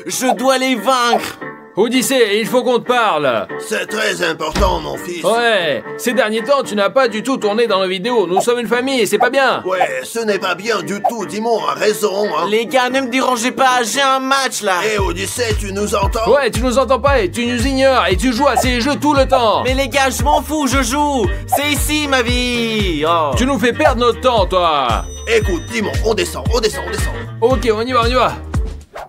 Je dois les vaincre. Odyssée, il faut qu'on te parle. C'est très important, mon fils. Ouais, ces derniers temps, tu n'as pas du tout tourné dans nos vidéos. Nous sommes une famille et c'est pas bien. Ouais, ce n'est pas bien du tout. Dimon a raison, hein. Les gars, ne me dérangez pas, j'ai un match là. Hé, Odyssée, tu nous entends? Ouais, tu nous entends pas et tu nous ignores et tu joues à ces jeux tout le temps. Mais les gars, je m'en fous, je joue. C'est ici ma vie. Oh. Tu nous fais perdre notre temps, toi. Écoute, Dimon, on descend. Ok, on y va.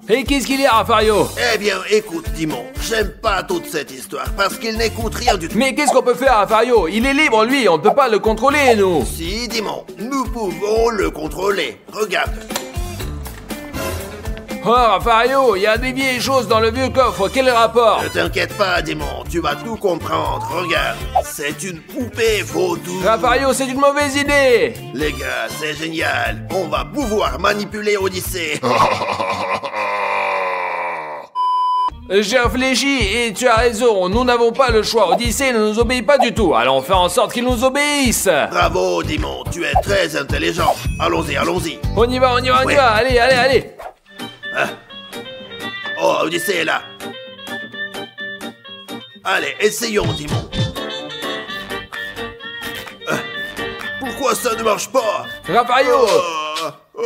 Et qu'est-ce qu'il y a, Rafario? Eh bien, écoute, Dimon, j'aime pas toute cette histoire parce qu'il n'écoute rien du tout. Mais qu'est-ce qu'on peut faire, Rafario? Il est libre, lui, on ne peut pas le contrôler, nous. Si, Dimon, nous pouvons le contrôler. Regarde. Oh, Rafario, il y a des vieilles choses dans le vieux coffre, quel rapport? Ne t'inquiète pas, Dimon, tu vas tout comprendre. Regarde, c'est une poupée vaudou. Rafario, c'est une mauvaise idée. Les gars, c'est génial. On va pouvoir manipuler Odyssée. J'ai réfléchi et tu as raison, nous n'avons pas le choix. Odyssée ne nous obéit pas du tout, alors on fait en sorte qu'il nous obéisse. Bravo, Dimon, tu es très intelligent. Allons-y. On y va, Ouais. allez. Oh, Odyssée est là. Allez, essayons, Dimon. Pourquoi ça ne marche pas? Rafario, Oh.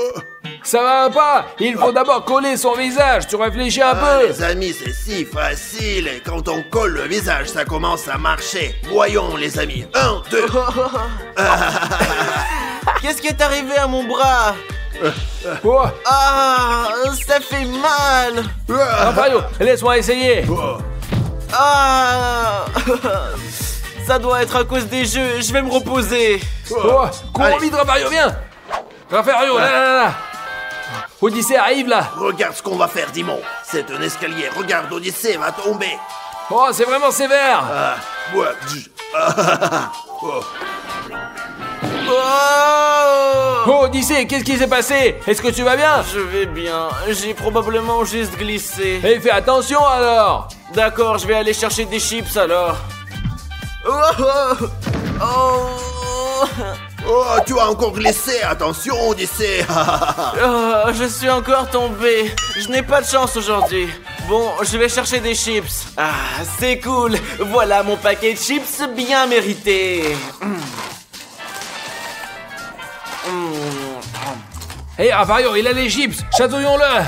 ça va pas? Il faut d'abord coller son visage, tu réfléchis un peu. Les amis, c'est si facile. Et quand on colle le visage, ça commence à marcher. Voyons, les amis. 1, 2. Qu'est-ce qui est arrivé à mon bras? Oh, Ah, ça fait mal. Rafario, laisse-moi essayer. Ah. Ça doit être à cause des jeux, je vais me reposer. Oh, cours Allez. vite, Rafario, viens. Rafario, là. Odyssée arrive là. Regarde ce qu'on va faire, Dimon. C'est un escalier. Regarde, Odyssée va tomber. Oh, c'est vraiment sévère. Ouais. Oh. Oh. Oh, Odyssée, qu'est-ce qui s'est passé? Est-ce que tu vas bien? Je vais bien, j'ai probablement juste glissé. Eh, fais attention alors. D'accord, je vais aller chercher des chips alors. Oh. Oh, tu as encore glissé. Attention, Odyssée. Oh, je suis encore tombé. Je n'ai pas de chance aujourd'hui. Bon, je vais chercher des chips. Ah, c'est cool. Voilà mon paquet de chips bien mérité. Hé, Rafario, il a les chips. Chatouillons-le.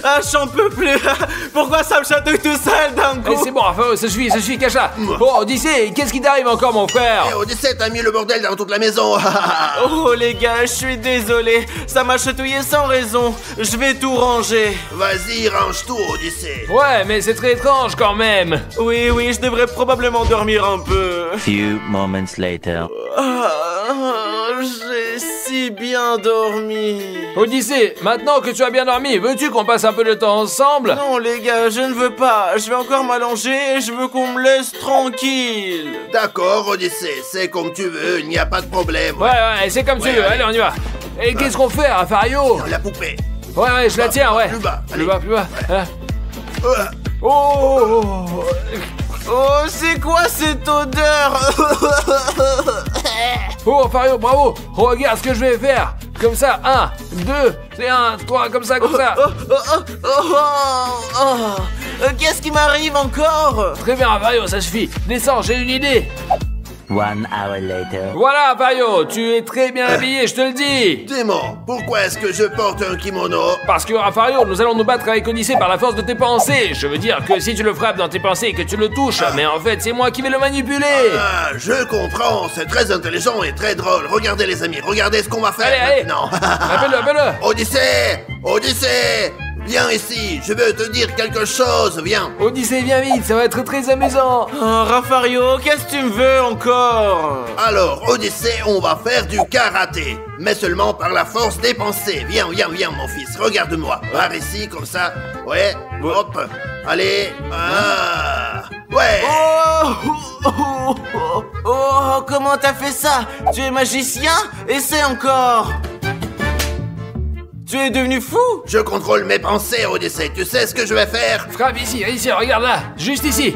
Ah, j'en peux plus. Pourquoi ça me chatouille tout seul d'un Eh, coup? c'est bon, Rafario, ça suffit, cache-la. Oh, Odyssée, qu'est-ce qui t'arrive encore, mon frère? Eh, Odyssée, t'as mis le bordel dans toute la maison. Oh les gars, je suis désolé. Ça m'a chatouillé sans raison. Je vais tout ranger. Vas-y, range tout, Odyssée. Ouais, mais c'est très étrange quand même. Oui, je devrais probablement dormir un peu. Few moments later. J'ai si bien dormi. Odyssée, maintenant que tu as bien dormi, veux-tu qu'on passe un peu de temps ensemble? Non les gars, je ne veux pas. Je vais encore m'allonger et je veux qu'on me laisse tranquille. D'accord, Odyssée, c'est comme tu veux, il n'y a pas de problème. Ouais, c'est comme tu veux, allez, on y va. Et qu'est-ce qu'on fait, Rafario? La poupée. Ouais, je la tiens, ouais. Plus bas, Plus bas. Hein? Euh, Oh! Oh, c'est quoi cette odeur? Oh, Rafario, bravo! Regarde ce que je vais faire! Comme ça, 1, 2, c'est 1, 3, comme ça. Qu'est-ce qui m'arrive encore? Très bien, Rafario, ça suffit. Descends, j'ai une idée. 1 hour later. Voilà, Rafario, tu es très bien habillé, je te le dis. Démon, pourquoi est-ce que je porte un kimono? Parce que, Rafario, nous allons nous battre avec Odyssée par la force de tes pensées. Je veux dire que si tu le frappes dans tes pensées et que tu le touches, mais en fait, c'est moi qui vais le manipuler. Ah, je comprends, c'est très intelligent et très drôle. Regardez les amis, regardez ce qu'on va faire Allez. maintenant. Appelle-le. Odyssée, viens ici, je veux te dire quelque chose, viens. Odyssée, viens vite, ça va être très amusant. Oh, Rafario, qu'est-ce que tu me veux encore? Alors, Odyssée, on va faire du karaté, mais seulement par la force des pensées. Viens, mon fils, regarde-moi. Par ici, comme ça. Ouais, hop. Allez. Ah. Ouais. Oh, comment t'as fait ça? Tu es magicien? Essaie encore. Tu es devenu fou? Je contrôle mes pensées, Odyssée. Tu sais ce que je vais faire? Frappe ici, regarde là, juste ici.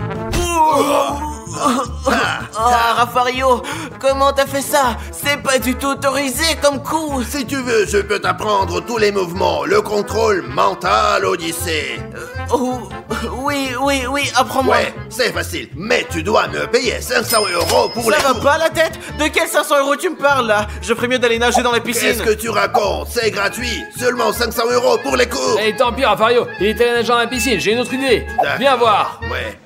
Ah, Raffario, comment t'as fait ça? C'est pas du tout autorisé comme coup. Si tu veux, je peux t'apprendre tous les mouvements, le contrôle mental, Odyssée. Oh, oui, apprends-moi. Ouais, c'est facile, mais tu dois me payer 500 € pour Ça les va cours. pas la tête? De quels 500 € tu me parles là? Je ferais mieux d'aller nager dans la piscine. Qu'est-ce que tu racontes? C'est gratuit, seulement 500 € pour les cours. Et tant pis, Raffario, il était allé nager dans la piscine, j'ai une autre idée. D'accord. Viens voir. Ouais.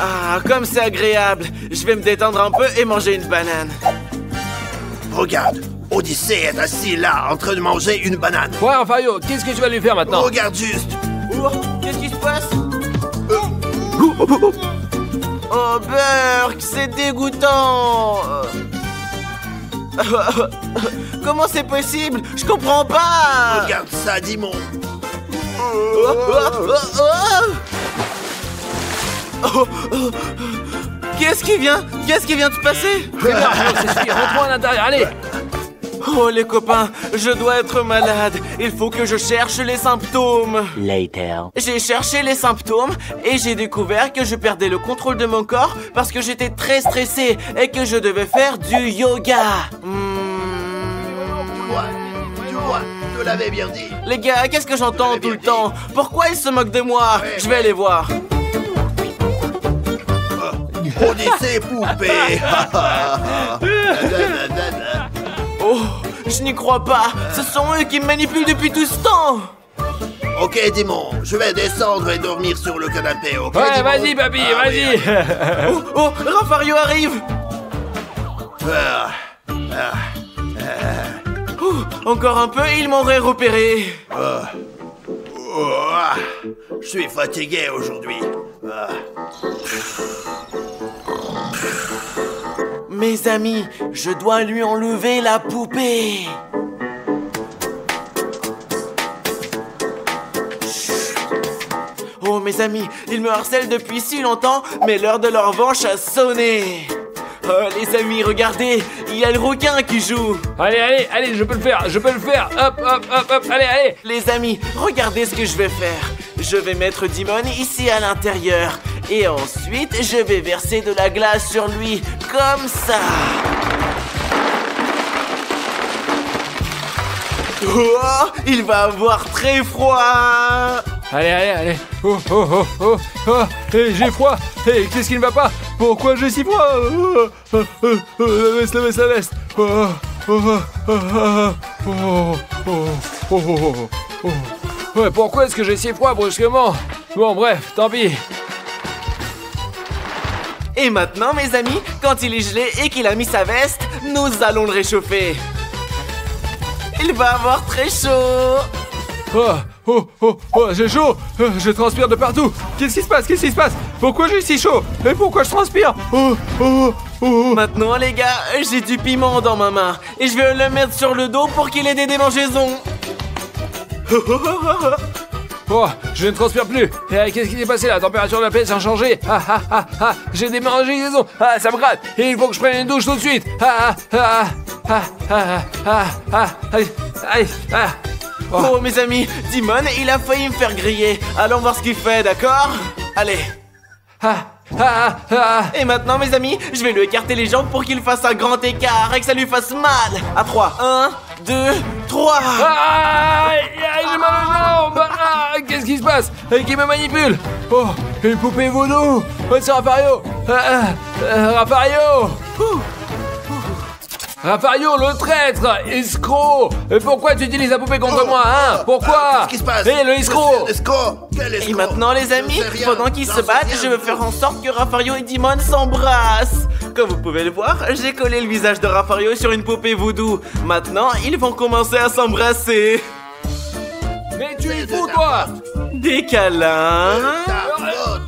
Ah, comme c'est agréable. Je vais me détendre un peu et manger une banane. Regarde, Odyssée est assis là, en train de manger une banane. Ouais, Raffario, qu'est-ce que tu vas lui faire maintenant? Regarde juste. Oh, qu'est-ce qui se passe? Oh, Burk, c'est dégoûtant. Comment c'est possible? Je comprends pas. Regarde ça, Dimon. Qu'est-ce qui vient de se passer? C'est bien, Raffario, c'est suffit, rentre-moi à l'intérieur, allez. Oh les copains, je dois être malade. Il faut que je cherche les symptômes. Later. J'ai cherché les symptômes et j'ai découvert que je perdais le contrôle de mon corps parce que j'étais très stressé et que je devais faire du yoga. Tu vois, je te l'avais bien dit. Les gars, qu'est-ce que j'entends tout le temps? Pourquoi ils se moquent de moi? Ouais, Je vais aller voir. Odyssée poupée. Oh, je n'y crois pas. Ce sont eux qui me manipulent depuis tout ce temps. Ok, Dimon, je vais descendre et dormir sur le canapé, ok? Ouais, Dimon? vas-y, papy, Ah, vas-y. oui. Oh, Raffario arrive. Encore un peu, ils m'auraient repéré. Je suis fatigué aujourd'hui. Mes amis, je dois lui enlever la poupée. Oh mes amis, ils me harcèlent depuis si longtemps, mais l'heure de leur revanche a sonné. Oh les amis, regardez, il y a le requin qui joue. Allez, je peux le faire. Hop, allez. Les amis, regardez ce que je vais faire. Je vais mettre Dimon ici à l'intérieur. Et ensuite, je vais verser de la glace sur lui, comme ça. Oh, il va avoir très froid. Allez. Oh, j'ai froid. Qu'est-ce qui ne va pas? Pourquoi j'ai si froid? La veste. Ouais, pourquoi est-ce que j'ai si froid brusquement? Bon, bref, tant pis. Et maintenant, mes amis, quand il est gelé et qu'il a mis sa veste, nous allons le réchauffer. Il va avoir très chaud. J'ai chaud. Je transpire de partout. Qu'est-ce qui se passe? Pourquoi j'ai si chaud? Et pourquoi je transpire? Maintenant, les gars, j'ai du piment dans ma main. Et je vais le mettre sur le dos pour qu'il ait des démangeaisons. Oh, je ne transpire plus. Qu'est-ce qui s'est passé? La température de la pièce a changé. J'ai des démangeaisons. Ça me gratte. Et il faut que je prenne une douche tout de suite. Oh, mes amis, Dimon, il a failli me faire griller. Allons voir ce qu'il fait, d'accord? Allez. Et maintenant, mes amis, je vais lui écarter les jambes pour qu'il fasse un grand écart et que ça lui fasse mal. À 3. 1, 2, 3. J'ai mal aux jambes. Qu'est-ce qui se passe? Qui me manipule? Oh, une poupée vaudou. C'est Raffario. Raffario, le traître! Escroc! Pourquoi tu utilises la poupée contre moi, hein? Pourquoi? Qu'est-ce qui se passe? Le escroc! Escroc? Quel escroc? Et maintenant, les amis, Je sais rien. pendant qu'ils se J'en sais battent, rien. je veux faire en sorte que Raffario et Dimon s'embrassent. Comme vous pouvez le voir, j'ai collé le visage de Raffario sur une poupée voodoo. Maintenant, ils vont commencer à s'embrasser. Mais tu es fou, toi! Des câlins. Ta faute.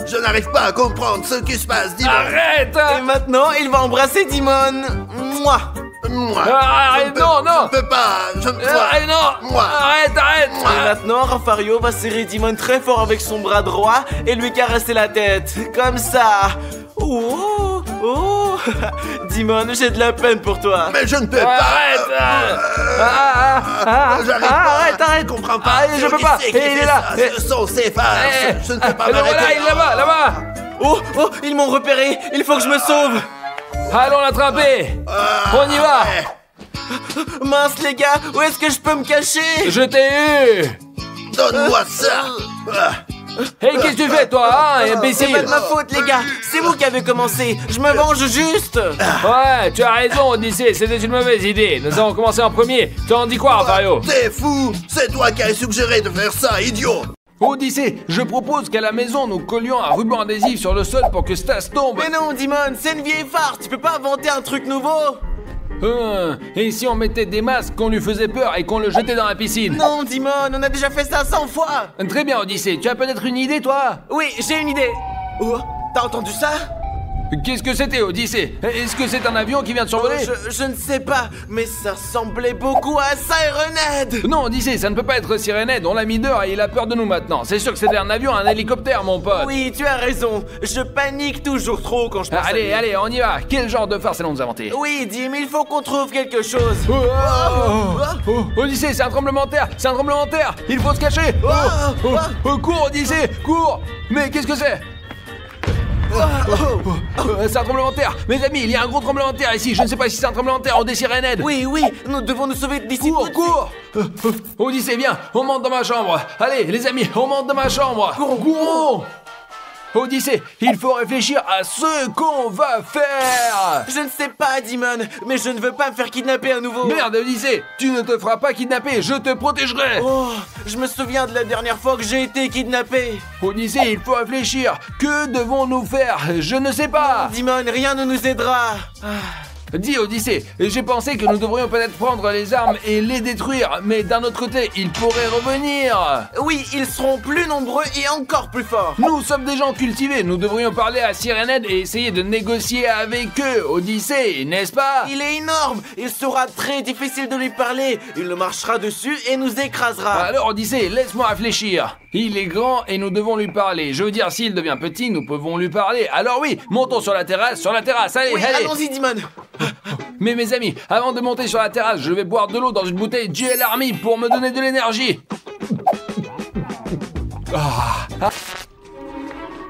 Je n'arrive pas à comprendre ce qui se passe, Dimon. Arrête! Et maintenant, il va embrasser Dimon. Moi. Moi. Arrête, non! Je ne peux pas. Je ne peux pas. Non! Moi. Arrête! Et maintenant, Raffario va serrer Dimon très fort avec son bras droit et lui caresser la tête. Comme ça. Oh. Dimon, j'ai de la peine pour toi. Mais je ne peux pas. J'arrive pas. Arrête. Je comprends pas. Ah, je peux pas. Qui fait Il est là. ça? Ce sont ses phares. Je ne peux pas Voilà, m'arrêter. il est là-bas! Oh, oh, ils m'ont repéré. Il faut que je me sauve. Allons l'attraper. On y va. Mince les gars, où est-ce que je peux me cacher? Je t'ai eu. Donne-moi ça. Hey, qu'est-ce que tu fais, toi, hein, C'est imbécile? pas de ma faute les gars, c'est vous qui avez commencé. Je me venge juste. Ouais, tu as raison, Odyssée, c'était une mauvaise idée. Nous avons commencé en premier. Tu en dis quoi, Mario? T'es fou. C'est toi qui as suggéré de faire ça, idiot. Odyssée, je propose qu'à la maison, nous collions un ruban adhésif sur le sol pour que Stas tombe. Mais non Dimon, c'est une vieille farce. Tu peux pas inventer un truc nouveau. Et si on mettait des masques, qu'on lui faisait peur et qu'on le jetait dans la piscine? Non Dimon, on a déjà fait ça 100 fois. Très bien, Odyssée, tu as peut-être une idée, toi? Oui, j'ai une idée. Oh, t'as entendu ça? Qu'est-ce que c'était, Odyssée? Est-ce que c'est un avion qui vient de survoler? Je ne sais pas, mais ça ressemblait beaucoup à Sirenhead. Non, Odyssée, ça ne peut pas être Sirenhead, on l'a mis dehors et il a peur de nous maintenant. C'est sûr que c'était un avion, un hélicoptère, mon pote. Oui, tu as raison. Je panique toujours trop quand je pense à lui. Allez, on y va. Quel genre de farce allons-nous inventer? Oui, Dim, il faut qu'on trouve quelque chose. Odyssée, c'est un tremblement de terre. C'est un tremblement de terre. Il faut se cacher. Cours, Odyssée, cours. Mais qu'est-ce que c'est? C'est un tremblement de terre. Mes amis, il y a un gros tremblement de terre ici. Je ne sais pas si c'est un tremblement de terre ou des Sirenhead. Oui, nous devons nous sauver d'ici. Cours. Odyssée, viens, on monte dans ma chambre. Allez, les amis, on monte dans ma chambre. Courons. Odyssée, il faut réfléchir à ce qu'on va faire. Je ne sais pas, Dimon, mais je ne veux pas me faire kidnapper à nouveau. Merde, Odyssée, tu ne te feras pas kidnapper, je te protégerai. Oh, je me souviens de la dernière fois que j'ai été kidnappé. Odyssée, il faut réfléchir. Que devons-nous faire? Je ne sais pas. Dimon, rien ne nous aidera. Dis, Odyssée, j'ai pensé que nous devrions peut-être prendre les armes et les détruire, mais d'un autre côté, ils pourraient revenir. Oui, ils seront plus nombreux et encore plus forts. Nous sommes des gens cultivés, nous devrions parler à Sirenhead et essayer de négocier avec eux, Odyssée, n'est-ce pas? Il est énorme, il sera très difficile de lui parler. Il nous marchera dessus et nous écrasera. Alors, Odyssée, laisse-moi réfléchir. Il est grand et nous devons lui parler. Je veux dire, s'il devient petit, nous pouvons lui parler. Alors oui, montons sur la terrasse, allez, oui, allez. Allons-y, Dimon. Mais mes amis, avant de monter sur la terrasse, je vais boire de l'eau dans une bouteille GL Army pour me donner de l'énergie.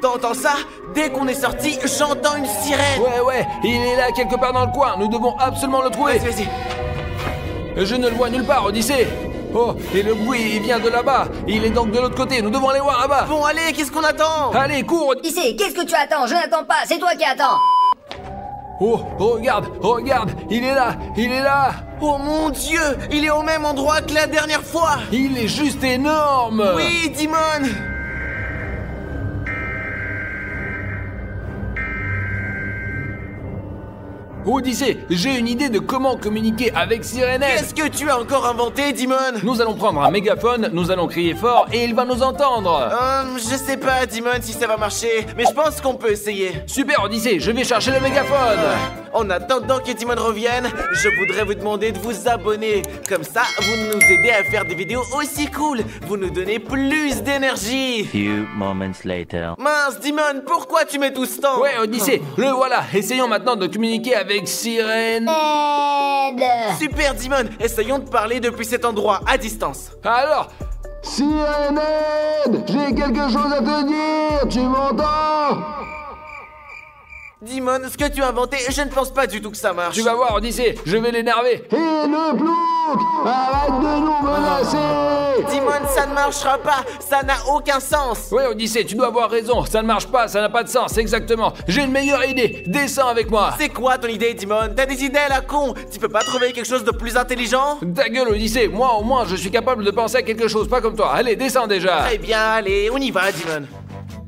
T'entends ça? Dès qu'on est sorti, j'entends une sirène. Ouais, il est là quelque part dans le coin. Nous devons absolument le trouver. Vas-y. Je ne le vois nulle part, Odyssée. Oh, et le bruit, il vient de là-bas. Il est donc de l'autre côté. Nous devons aller voir là-bas. Bon, allez, qu'est-ce qu'on attend? Allez, cours. Odyssée, qu'est-ce que tu attends? Je n'attends pas, c'est toi qui attends. Oh, regarde, il est là. Oh mon Dieu, il est au même endroit que la dernière fois. Il est juste énorme. Oui, Dimon. Odyssée, j'ai une idée de comment communiquer avec Sirenhead. Qu'est-ce que tu as encore inventé, Dimon? Nous allons prendre un mégaphone, nous allons crier fort et il va nous entendre. Je sais pas, Dimon, si ça va marcher, mais je pense qu'on peut essayer. Super, Odyssée, je vais chercher le mégaphone. En attendant que Dimon revienne, je voudrais vous demander de vous abonner. Comme ça, vous nous aidez à faire des vidéos aussi cool. Vous nous donnez plus d'énergie. Few moments later. Mince, Dimon, pourquoi tu mets tout ce temps? Ouais, Odyssée, le voilà. Essayons maintenant de communiquer avec Sirène. Aide. Super, Dimon, essayons de parler depuis cet endroit, à distance. Alors, Sirenhead, j'ai quelque chose à te dire, tu m'entends? Dimon, ce que tu as inventé, je ne pense pas du tout que ça marche. Tu vas voir, Odyssée, je vais l'énerver. Hé, le plouc, arrête de nous menacer. Dimon, ça ne marchera pas, ça n'a aucun sens. Ouais, Odyssée, tu dois avoir raison, ça ne marche pas, ça n'a pas de sens, exactement. J'ai une meilleure idée, descends avec moi. C'est quoi ton idée, Dimon? T'as des idées à la con? Tu peux pas trouver quelque chose de plus intelligent? Ta gueule, Odyssée, moi au moins je suis capable de penser à quelque chose, pas comme toi. Allez, descends déjà. Très bien, allez, on y va, Dimon.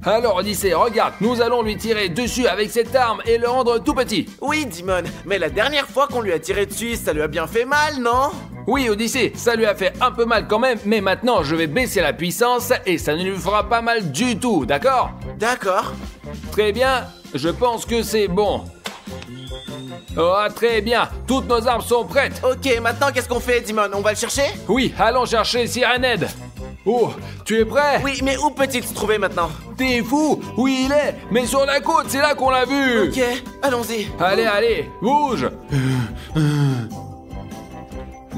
Alors, Odyssée, regarde, nous allons lui tirer dessus avec cette arme et le rendre tout petit. Oui, Dimon, mais la dernière fois qu'on lui a tiré dessus, ça lui a bien fait mal, non? Oui, Odyssée, ça lui a fait un peu mal quand même, mais maintenant je vais baisser la puissance et ça ne lui fera pas mal du tout, d'accord? D'accord. Très bien, je pense que c'est bon. Oh, très bien, toutes nos armes sont prêtes. Ok, maintenant qu'est-ce qu'on fait, Dimon? On va le chercher? Oui, allons chercher Sirenhead. Oh, tu es prêt? Oui, mais où peut-il se trouver maintenant? T'es fou? Oui, il est, mais sur la côte, c'est là qu'on l'a vu. Ok, allons-y. Allez, bouge.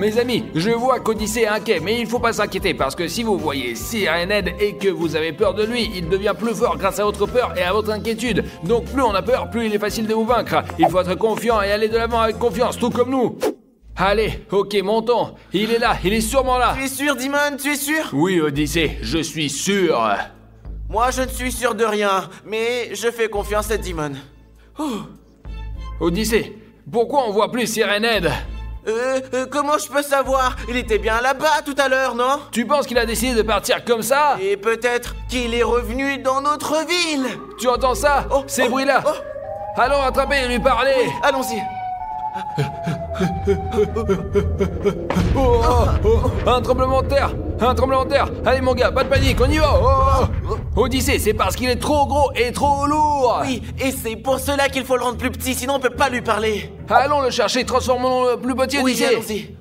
Mes amis, je vois qu'Odyssée est inquiet, mais il faut pas s'inquiéter parce que si vous voyez Sirenhead et que vous avez peur de lui, il devient plus fort grâce à votre peur et à votre inquiétude. Donc plus on a peur, plus il est facile de vous vaincre. Il faut être confiant et aller de l'avant avec confiance, tout comme nous. Allez, ok, montons. Il est là, il est sûrement là. Tu es sûr, Dimon? Tu es sûr? Oui, Odyssée, je suis sûr. Moi, je ne suis sûr de rien, mais je fais confiance à Dimon. Odyssée, pourquoi on voit plus Sirenhead? Comment je peux savoir? Il était bien là-bas tout à l'heure, non? Tu penses qu'il a décidé de partir comme ça? Et peut-être qu'il est revenu dans notre ville. Tu entends ça? Ces bruits-là. Allons attraper et lui parler. Allons-y. Un tremblement de terre. Un tremblement de terre. Allez mon gars, pas de panique, on y va. Odyssée, c'est parce qu'il est trop gros et trop lourd. Oui, et c'est pour cela qu'il faut le rendre plus petit, sinon on peut pas lui parler. Allons le chercher, transformons-le plus petit, Odyssée. Oui,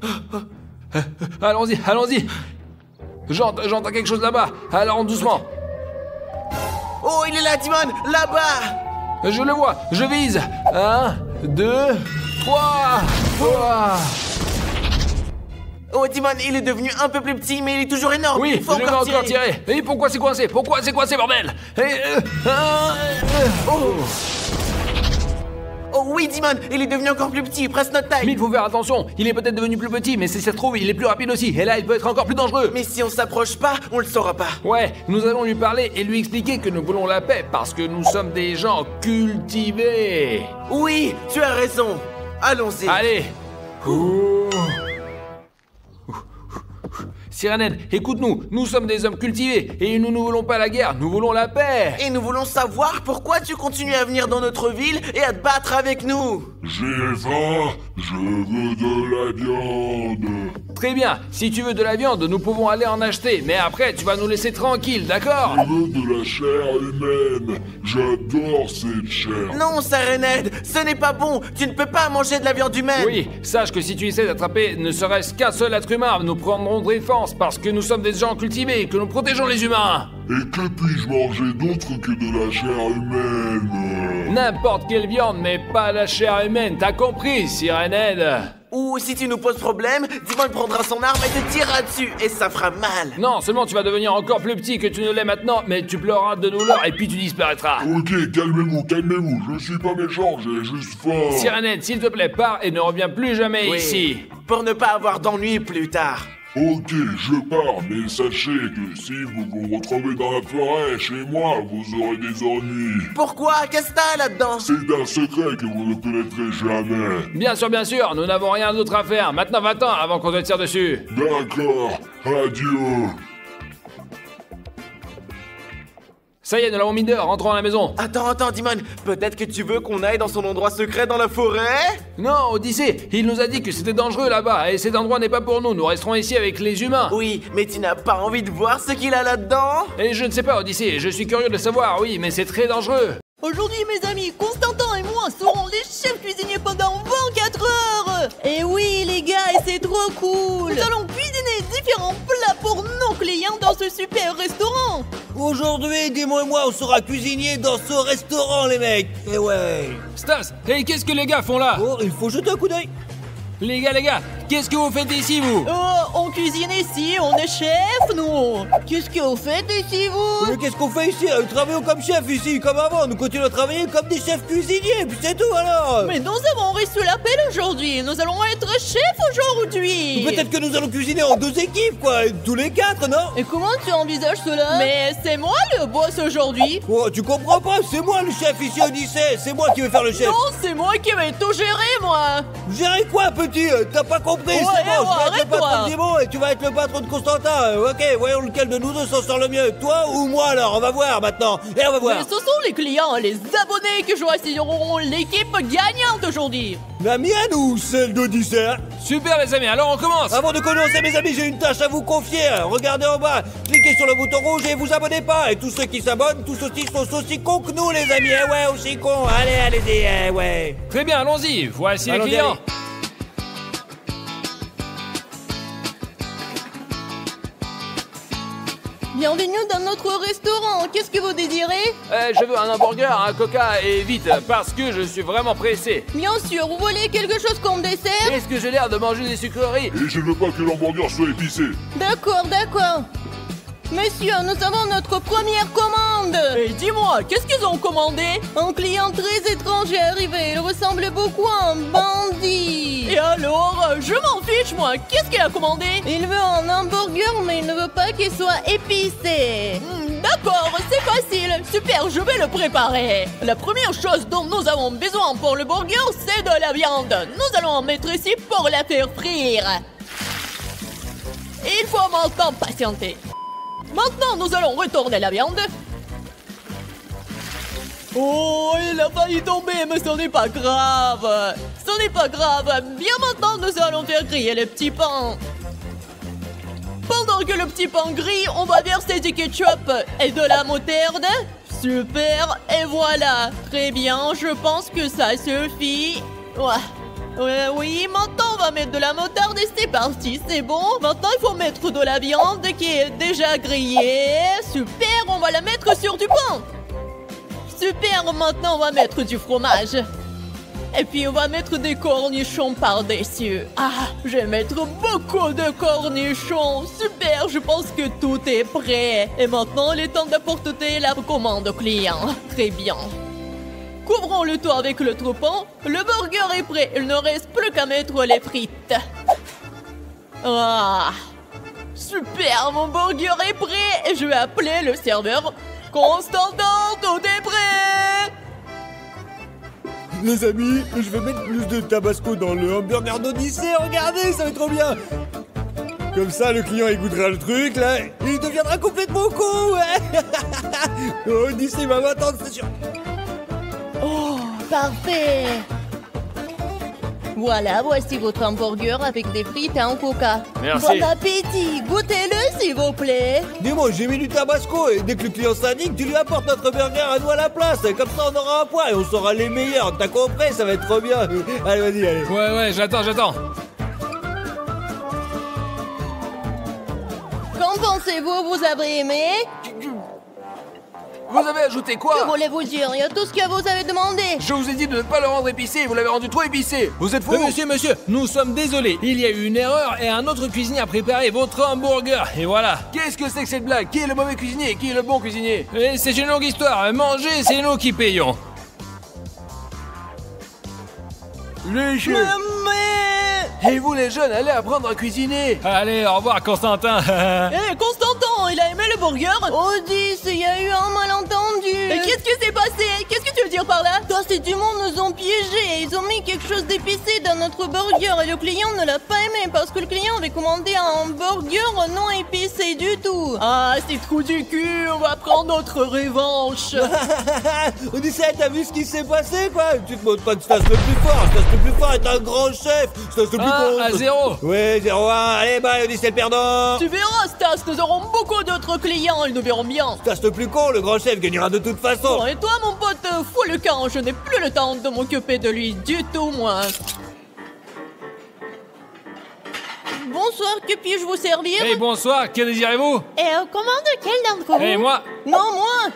allons-y. Allons-y. J'entends quelque chose là-bas. Alors doucement. Oh, il est là, Dimon, là-bas. Je le vois, je vise. 1, 2, 3. Oh, Dimon, il est devenu un peu plus petit, mais il est toujours énorme. Oui, il faut je vais encore tirer. Et pourquoi c'est coincé? Pourquoi c'est coincé, bordel? Oh oui, Dimon, il est devenu encore plus petit, presque notre taille. Mais il faut faire attention, il est peut-être devenu plus petit, mais si ça se trouve, il est plus rapide aussi. Et là, il peut être encore plus dangereux. Mais si on s'approche pas, on le saura pas. Ouais, nous allons lui parler et lui expliquer que nous voulons la paix parce que nous sommes des gens cultivés. Oui, tu as raison. Allons-y. Allez. Sirenhead, écoute-nous, nous sommes des hommes cultivés et nous ne voulons pas la guerre, nous voulons la paix. Et nous voulons savoir pourquoi tu continues à venir dans notre ville et à te battre avec nous. J'ai faim, je veux de la viande. Très bien, si tu veux de la viande, nous pouvons aller en acheter, mais après tu vas nous laisser tranquilles, d'accord? Je veux de la chair humaine. J'adore cette chair. Non, Sirenhead, ce n'est pas bon. Tu ne peux pas manger de la viande humaine. Oui, sache que si tu essaies d'attraper ne serait-ce qu'un seul être humain, nous prendrons défense parce que nous sommes des gens cultivés et que nous protégeons les humains. Et que puis-je manger d'autre que de la chair humaine? N'importe quelle viande, mais pas la chair humaine, t'as compris, Sirenhead? Ou si tu nous poses problème, Dimon prendra son arme et te tirera dessus, et ça fera mal. Non, seulement tu vas devenir encore plus petit que tu ne l'es maintenant, mais tu pleureras de douleur et puis tu disparaîtras. Ok, calmez-vous, je suis pas méchant, j'ai juste faim. Sirenhead, s'il te plaît, pars et ne reviens plus jamais ici. Pour ne pas avoir d'ennui plus tard. Ok, je pars, mais sachez que si vous vous retrouvez dans la forêt, chez moi, vous aurez des ennuis. Pourquoi? Qu'est-ce que t'as là-dedans? C'est un secret que vous ne connaîtrez jamais. Bien sûr, nous n'avons rien d'autre à faire. Maintenant, va-t'en avant qu'on te tire dessus. D'accord, adieu. Ça y est, nous l'avons mis dehors, rentrons à la maison. Attends, Dimon, peut-être que tu veux qu'on aille dans son endroit secret dans la forêt? Non, Odyssée, il nous a dit que c'était dangereux là-bas, et cet endroit n'est pas pour nous, nous resterons ici avec les humains. Oui, mais tu n'as pas envie de voir ce qu'il a là-dedans? Et je ne sais pas, Odyssée, je suis curieux de savoir, oui, mais c'est très dangereux. Aujourd'hui, mes amis, Constantin et moi serons les chefs cuisiniers pendant 24 heures. Et oui, les gars, et c'est trop cool. Nous allons cuisiner différents plats pour nos clients dans ce super restaurant. Aujourd'hui, Dimon et moi, on sera cuisiniers dans ce restaurant, les mecs. Et ouais. Stas, et qu'est-ce que les gars font là? Oh, il faut jeter un coup d'œil. Les gars, qu'est-ce que vous faites ici, vous? Oh, on cuisine ici, on est chef, nous. Qu'est-ce que vous faites ici, vous? Mais qu'est-ce qu'on fait ici? Nous travaillons comme chef ici, comme avant. Nous continuons à travailler comme des chefs cuisiniers, puis c'est tout alors. Mais nous avons reçu l'appel aujourd'hui. Nous allons être chefs aujourd'hui. Peut-être que nous allons cuisiner en 2 équipes, quoi. Tous les 4, non? Et comment tu envisages cela? Mais c'est moi le boss aujourd'hui. Oh, tu comprends pas? C'est moi le chef ici, Odyssée. C'est moi qui vais faire le chef. Non, c'est moi qui vais tout gérer, moi. Gérer quoi, petit? T'as pas compris? Ouais, c'est bon, je vais être le arrête-toi. patron de Dimon et tu vas être le patron de Constantin. Ok, voyons lequel de nous deux s'en sort le mieux. Toi ou moi alors? On va voir maintenant. Et on va voir. Mais ce sont les clients, les abonnés que choisiront l'équipe gagnante aujourd'hui. La mienne ou celle d'Odyssée? Super les amis, alors on commence. Avant de commencer, mes amis, j'ai une tâche à vous confier. Regardez en bas, cliquez sur le bouton rouge et vous abonnez pas. Et tous ceux qui s'abonnent, tous aussi sont aussi cons que nous, les amis. Eh ouais, aussi cons. Allez-y, eh ouais. Très bien, allons-y, voici les clients. Bienvenue dans notre restaurant. Qu'est-ce que vous désirez? Je veux un hamburger, un coca et vite, parce que je suis vraiment pressé. Bien sûr, vous voulez quelque chose comme dessert? Est-ce que j'ai l'air de manger des sucreries? Et je ne veux pas que l'hamburger soit épicé. D'accord, d'accord. Monsieur, nous avons notre première commande. Et dis-moi, qu'est-ce qu'ils ont commandé? Un client très étrange est arrivé. Il ressemble beaucoup à un bandit. Et alors, je m'en fiche, moi. Qu'est-ce qu'il a commandé? Il veut un hamburger, mais il ne veut pas qu'il soit épicé. D'accord, c'est facile. Super, je vais le préparer. La première chose dont nous avons besoin pour le burger, c'est de la viande. Nous allons en mettre ici pour la faire frire. Il faut maintenant patienter. Maintenant, nous allons retourner la viande. Oh, il a failli tomber, mais ce n'est pas grave. Ce n'est pas grave. Bien maintenant, nous allons faire griller le petit pain. Pendant que le petit pain grille, on va verser du ketchup et de la moutarde. Super, et voilà. Très bien, je pense que ça suffit. Oui, maintenant on va mettre de la moutarde et c'est parti, c'est bon. Maintenant il faut mettre de la viande qui est déjà grillée. Super, on va la mettre sur du pain. Super, maintenant on va mettre du fromage. Et puis on va mettre des cornichons par-dessus. Ah, je vais mettre beaucoup de cornichons. Super, je pense que tout est prêt. Et maintenant il est temps d'apporter la commande au client. Très bien. Couvrons le tout avec le trou-pain. Le burger est prêt. Il ne reste plus qu'à mettre les frites. Ah, super, mon burger est prêt. Et je vais appeler le serveur. Constantin, tout est prêt. Les amis, je vais mettre plus de tabasco dans le hamburger d'Odyssée. Regardez, ça va être trop bien. Comme ça, le client il goûtera le truc, là. Il deviendra complètement con, ouais. Odyssée va m'attendre, c'est sûr. Oh, parfait. Voilà, voici votre hamburger avec des frites et un coca. Merci. Bon appétit, goûtez-le s'il vous plaît. Dis-moi, j'ai mis du tabasco et dès que le client s'indigne, tu lui apportes notre burger à nous à la place. Comme ça, on aura un point et on sera les meilleurs. T'as compris? Ça va être trop bien. Allez, vas-y, allez. Ouais, j'attends. Qu'en pensez-vous? Vous avez aimé? Vous avez ajouté Que quoi? voulez-vous dire? Il y a tout ce que vous avez demandé. Je vous ai dit de ne pas le rendre épicé, vous l'avez rendu trop épicé. Vous êtes fou? Monsieur, nous sommes désolés. Il y a eu une erreur et un autre cuisinier a préparé votre hamburger. Et voilà. Qu'est-ce que c'est que cette blague? Qui est le mauvais cuisinier et qui est le bon cuisinier? Et c'est une longue histoire. Manger, c'est nous qui payons. Les jeux. Et vous les jeunes, allez apprendre à cuisiner. Allez, au revoir Constantin. Hé, Constantin, il a aimé le burger? Odysse, il y a eu un malentendu. Mais qu'est-ce qui s'est passé? Qu'est-ce que tu veux dire par là? Ces démons nous ont piégés. Ils ont mis quelque chose d'épicé dans notre burger et le client ne l'a pas aimé parce que le client avait commandé un burger non épicé du tout. Ah, c'est trou du cul, on va prendre notre revanche. Odyssée, t'as vu ce qui s'est passé, quoi? Tu te montres pas que Stas le plus fort. Stas le plus fort est un grand chef. Stas le plus con. À 0. Ouais, 0-1. Allez, bye, Odyssée le perdant. Tu verras, Stas, nous aurons beaucoup d'autres clients, ils nous verront bien. Stas le plus con, le grand chef gagnera de toute façon. Bon, et toi, mon pote, fous le camp, je n'ai plus le temps de m'occuper de lui du tout, moi. Bonsoir, que puis-je vous servir? Hey, bonsoir, que désirez-vous? Et commande quel d'entre vous? Et moi? Non, moi.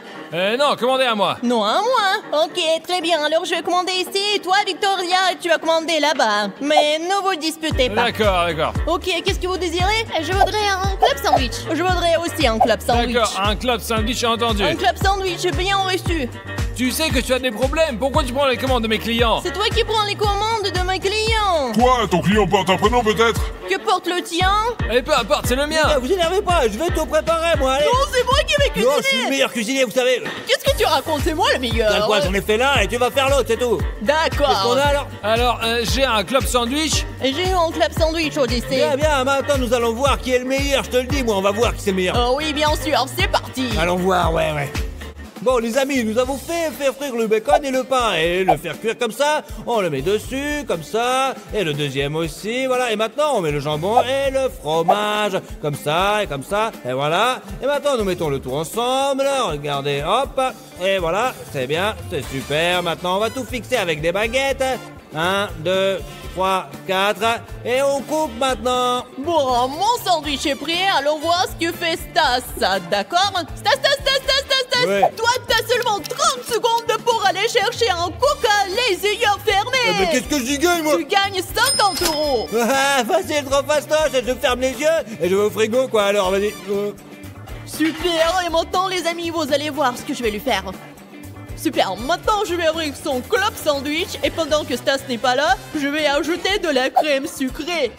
Non, commandez à moi. Non, à moi. Ok, très bien, alors je vais commander ici, et toi, Victoria, tu vas commander là-bas. Mais ne vous disputez pas. D'accord. Ok, qu'est-ce que vous désirez? Je voudrais un club sandwich. Je voudrais aussi un club sandwich. D'accord, un club sandwich, entendu. Un club sandwich, bien reçu. Tu sais que tu as des problèmes, pourquoi tu prends les commandes de mes clients? C'est toi qui prends les commandes de mes clients. Quoi? Ton client porte un prénom peut-être? Que porte le tien? Eh, peu importe, c'est le mien. Vous énervez pas, je vais tout préparer, moi, allez. Non, c'est moi qui vais cuisiner. Non, je suis le meilleur cuisinier, vous savez. Qu'est-ce que tu racontes? C'est moi le meilleur. T'as quoi? J'en ai fait l'un et tu vas faire l'autre, c'est tout. Qu'est-ce qu'on D'accord. a alors? Alors, j'ai un club sandwich. Et j'ai eu un club sandwich, Odyssée. Bien, maintenant nous allons voir qui est le meilleur, je te le dis, moi, on va voir qui c'est le meilleur. Oh oui, bien sûr, c'est parti. Allons voir, ouais. Bon, les amis, nous avons fait faire frire le bacon et le pain, et le faire cuire comme ça, on le met dessus, comme ça, et le deuxième aussi, voilà, et maintenant on met le jambon et le fromage, comme ça, et voilà, et maintenant nous mettons le tout ensemble, regardez, hop, et voilà, c'est bien, c'est super, maintenant on va tout fixer avec des baguettes, 1, 2, 3, 4, et on coupe maintenant. Bon, mon sandwich est prêt, allons voir ce que fait Stas, d'accord? Stas, Ouais. toi t'as seulement 30 secondes pour aller chercher un coca les yeux fermés. Mais qu'est-ce que j'y gagne, moi? Tu gagnes 50 €. Ah, facile, trop fastoche, je ferme les yeux et je vais au frigo, quoi, alors, vas-y. Super, et maintenant les amis, vous allez voir ce que je vais lui faire. Super, maintenant je vais ouvrir son club sandwich et pendant que Stas n'est pas là, je vais ajouter de la crème sucrée.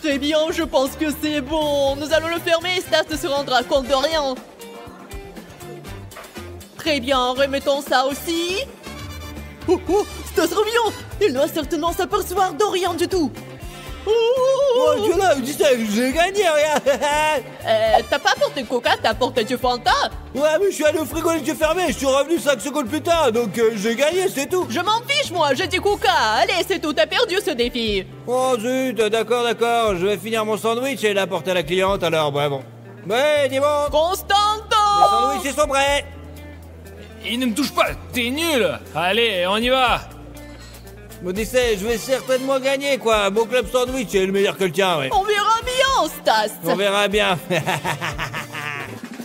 Très bien, je pense que c'est bon. Nous allons le fermer et Stas ne se rendra compte de rien. Très bien, remettons ça aussi. Oh, Stas revient. Il doit certainement s'apercevoir de rien du tout. Oh, Dieu là, j'ai gagné, regarde. T'as pas apporté Coca, t'as apporté du Fanta. Ouais, mais je suis allé au frigo les yeux fermés, je suis revenu 5 secondes plus tard, donc j'ai gagné, c'est tout. Je m'en fiche, moi, j'ai dit Coca. Allez, c'est tout, t'as perdu ce défi. Oh zut, d'accord, je vais finir mon sandwich et l'apporter à la cliente, alors, ouais, bon. Ouais, dis bon. Constantin. Les sandwichs, ils sont prêts. Il ne me touche pas, t'es nul. Allez, on y va. Odyssey, je vais certainement gagner, quoi. Mon club sandwich est le meilleur que le tien, ouais. On verra bien, Stas. On verra bien.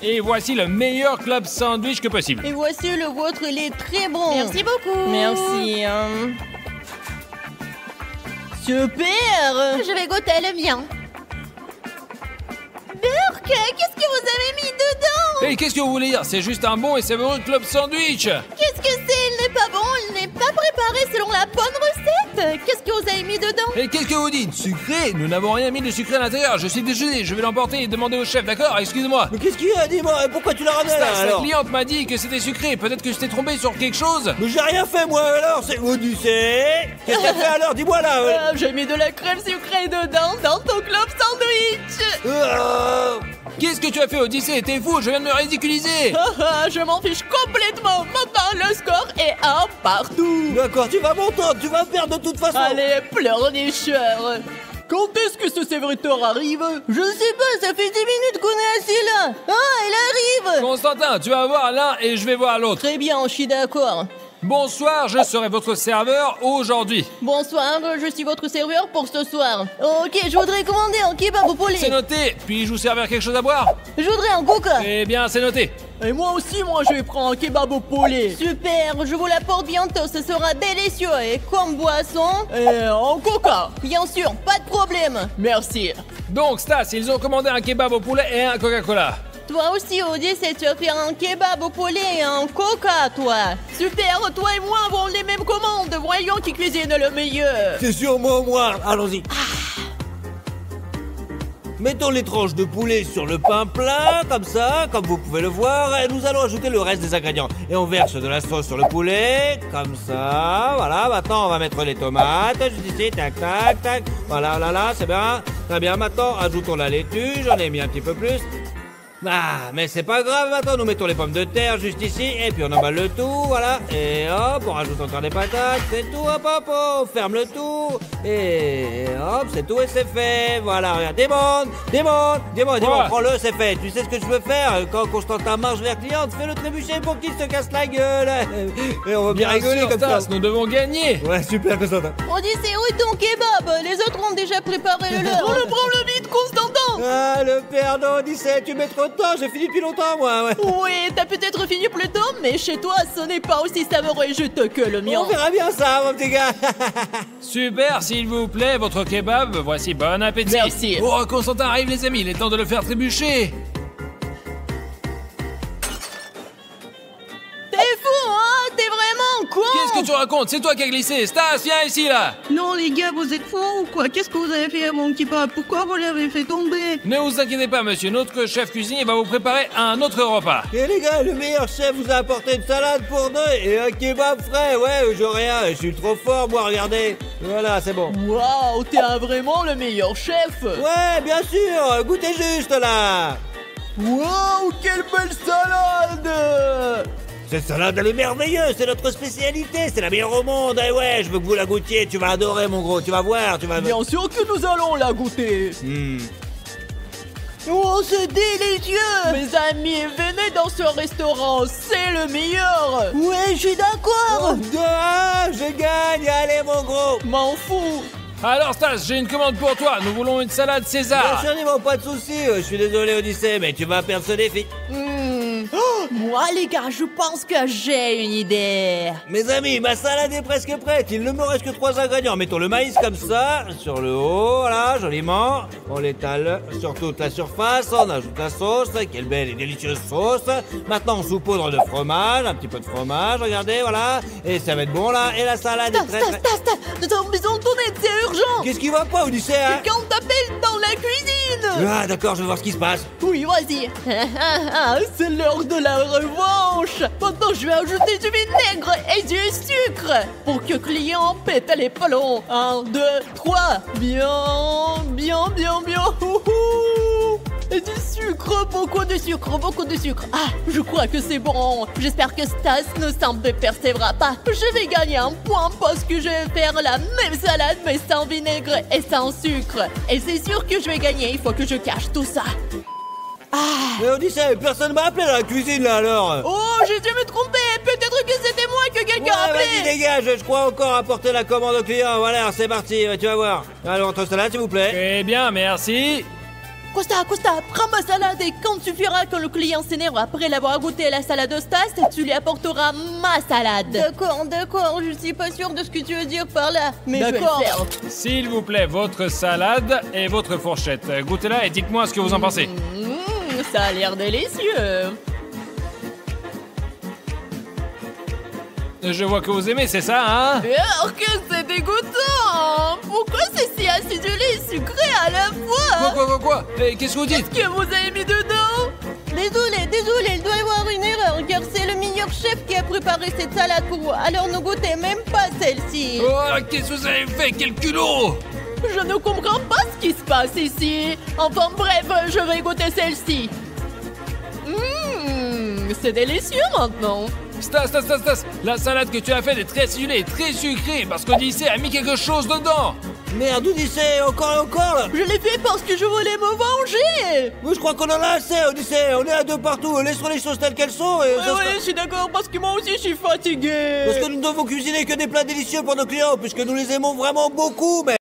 Et voici le meilleur club sandwich que possible. Et voici le vôtre, il est très bon. Merci beaucoup. Merci. Super. Je vais goûter le mien. Burk, qu'est-ce que vous avez mis dedans? Et qu'est-ce que vous voulez dire? C'est juste un bon et savoureux club sandwich. Qu'est-ce que c'est? Il n'est pas bon, il n'est pas préparé selon la bonne recette. Qu'est-ce que vous avez mis dedans? Et qu'est-ce que vous dites? Sucré? Nous n'avons rien mis de sucré à l'intérieur. Je suis désolé, je vais l'emporter et demander au chef, d'accord? Excusez-moi. Mais qu'est-ce qu'il y a, dis-moi? Pourquoi tu l'as ramené là, La alors? cliente m'a dit que c'était sucré. Peut-être que je t'ai trompé sur quelque chose. Mais j'ai rien fait, moi, alors, c'est Odyssey. Qu'est-ce que t'as fait, alors? Dis-moi, là. J'ai mis de la crème sucrée dedans dans ton club sandwich. Qu'est-ce que tu as fait, Odyssey? T'es fou, je viens de me ridiculiser. Je m'en fiche complètement. Maintenant, le score est 1 partout. D'accord, tu vas m'entendre, tu vas perdre de toute façon. Allez, pleurnicheur. Quand est-ce que ce serviteur arrive? Je sais pas, ça fait 10 minutes qu'on est assis là. Ah, il arrive. Constantin, tu vas voir l'un et je vais voir l'autre. Très bien, je suis d'accord. Bonsoir, je serai votre serveur aujourd'hui. Bonsoir, je suis votre serveur pour ce soir. Ok, je voudrais commander un kebab au poulet. C'est noté. Puis-je vous servir quelque chose à boire? Je voudrais un coca. Eh bien, c'est noté. Et moi aussi, je vais prendre un kebab au poulet. Super, je vous l'apporte bientôt, ce sera délicieux. Et comme boisson, un coca. Bien sûr, pas de problème. Merci. Donc, Stas, ils ont commandé un kebab au poulet et un Coca-Cola. Toi aussi, Odyssey, tu vas faire un kebab au poulet et un coca, toi. Super, toi et moi avons les mêmes commandes. Voyons qui cuisine le meilleur. C'est sûrement moi. Allons-y. Mettons les tranches de poulet sur le pain plat, comme ça, comme vous pouvez le voir, et nous allons ajouter le reste des ingrédients. Et on verse de la sauce sur le poulet, comme ça, voilà. Maintenant, on va mettre les tomates, juste ici, tac, tac, tac. Voilà, là, c'est bien. Très bien, maintenant, ajoutons la laitue, j'en ai mis un petit peu plus. Ah, mais c'est pas grave, maintenant nous mettons les pommes de terre juste ici, et puis on emballe le tout, voilà, et hop, on rajoute encore des patates, c'est tout, hop, on ferme le tout, et hop, c'est tout et c'est fait, voilà, regarde, démonte, prends-le, c'est fait, tu sais ce que je veux faire, quand Constantin marche vers cliente, fais-le trébucher pour qu'il se casse la gueule, et on va bien rigoler comme ça. Nous devons gagner. Ouais, super, Constantin. Odyssey, où est ton kebab? Les autres ont déjà préparé le leur. On le prend le vite, Constantin. Ah, le perdant, Odyssey, tu mets trop de temps, j'ai fini depuis longtemps, moi, ouais. Oui, t'as peut-être fini plus tôt, mais chez toi, ce n'est pas aussi savoureux et juteux que le mien. On verra bien ça, mon petit gars. Super, s'il vous plaît, votre kebab, voici, bon appétit. Merci. Oh, Constantin arrive, les amis, il est temps de le faire trébucher. T'es fou, hein? T'es vraiment con. Qu'est-ce que tu racontes? C'est toi qui as glissé. Stas, viens ici, là. Non les gars, vous êtes fous ou quoi? Qu'est-ce que vous avez fait à mon kebab? Pourquoi vous l'avez fait tomber? Ne vous inquiétez pas, monsieur, notre chef cuisinier va vous préparer un autre repas. Et les gars, le meilleur chef vous a apporté une salade pour deux et un kebab frais. Ouais, j'ai rien, je suis trop fort, moi, regardez. Voilà, c'est bon. Waouh, t'es vraiment le meilleur chef. Ouais, bien sûr, goûtez juste, là. Waouh, quelle belle salade. Cette salade, elle est merveilleuse, c'est notre spécialité, c'est la meilleure au monde. Et ouais, je veux que vous la goûtiez, tu vas adorer, mon gros, tu vas voir, tu vas... Bien sûr que nous allons la goûter. Oh, c'est délicieux! Mes amis, venez dans ce restaurant, c'est le meilleur! Ouais, je suis d'accord! 2-1, je gagne, allez mon gros. M'en fous! Alors Stas, j'ai une commande pour toi. Nous voulons une salade Bien César. sûr, Nemo, pas de soucis. Je suis désolé, Odyssée, mais tu vas perdre ce défi. Oh, moi, les gars, je pense que j'ai une idée. Mes amis, ma salade est presque prête. Il ne me reste que 3 ingrédients. Mettons le maïs comme ça, sur le haut, voilà, joliment. On l'étale sur toute la surface. On ajoute la sauce. Quelle belle et délicieuse sauce. Maintenant, on saupoudre de fromage, un petit peu de fromage, regardez, voilà. Et ça va être bon, là. Et la salade est très... Stas, nous avons besoin de ton aide, c'est urgent! Qu'est-ce qui va pas, Odyssée, hein? Quelqu'un t'appelle dans la cuisine! Ah, d'accord, je vais voir ce qui se passe. Oui, vas-y. C'est l'heure de la revanche. Maintenant, je vais ajouter du vinaigre et du sucre pour que le client pète les plombs. 1, 2, 3. Bien. Ouhou. Et du sucre, beaucoup de sucre. Ah, je crois que c'est bon. J'espère que Stas ne s'en dépercevra pas. Je vais gagner un point parce que je vais faire la même salade mais sans vinaigre et sans sucre. Et c'est sûr que je vais gagner, il faut que je cache tout ça. Mais Odyssée, personne m'a appelé dans la cuisine, là, alors. Oh, j'ai dû me tromper. Peut-être que c'était moi que quelqu'un a appelé. Vas-y, dégage, je crois encore apporter la commande au client. Voilà, c'est parti, tu vas voir. Alors, entre salade, s'il vous plaît. Très bien, merci. Costa, prends ma salade et quand tu feras que le client s'énerve après l'avoir goûté la salade de Stas, tu lui apporteras ma salade. D'accord, je suis pas sûre de ce que tu veux dire par là, mais je vais le faire. S'il vous plaît, votre salade et votre fourchette. Goûtez-la et dites-moi ce que vous en pensez. Ça a l'air délicieux. Je vois que vous aimez, c'est ça, hein? Alors que c'est dégoûtant. Pourquoi c'est si acidulé et sucré à la fois? Quoi? Qu'est-ce que vous dites? Qu'est-ce que vous avez mis dedans? Désolé, il doit y avoir une erreur, car c'est le meilleur chef qui a préparé cette salade pour vous. Alors ne goûtez même pas celle-ci. Oh, qu'est-ce que vous avez fait? Quel culot! Je ne comprends pas ce qui se passe ici. Enfin bref, je vais goûter celle-ci. C'est délicieux maintenant. Stas, la salade que tu as faite est très acidulée et très sucrée parce qu'Odyssée a mis quelque chose dedans. Merde, Odyssée, encore et encore, là. Je l'ai fait parce que je voulais me venger. Oui, je crois qu'on en a assez, Odyssée. On est à deux partout. Laissons les choses telles qu'elles sont. Et ça Oui, je suis d'accord parce que moi aussi je suis fatigué. Parce que nous ne devons cuisiner que des plats délicieux pour nos clients, puisque nous les aimons vraiment beaucoup, mais...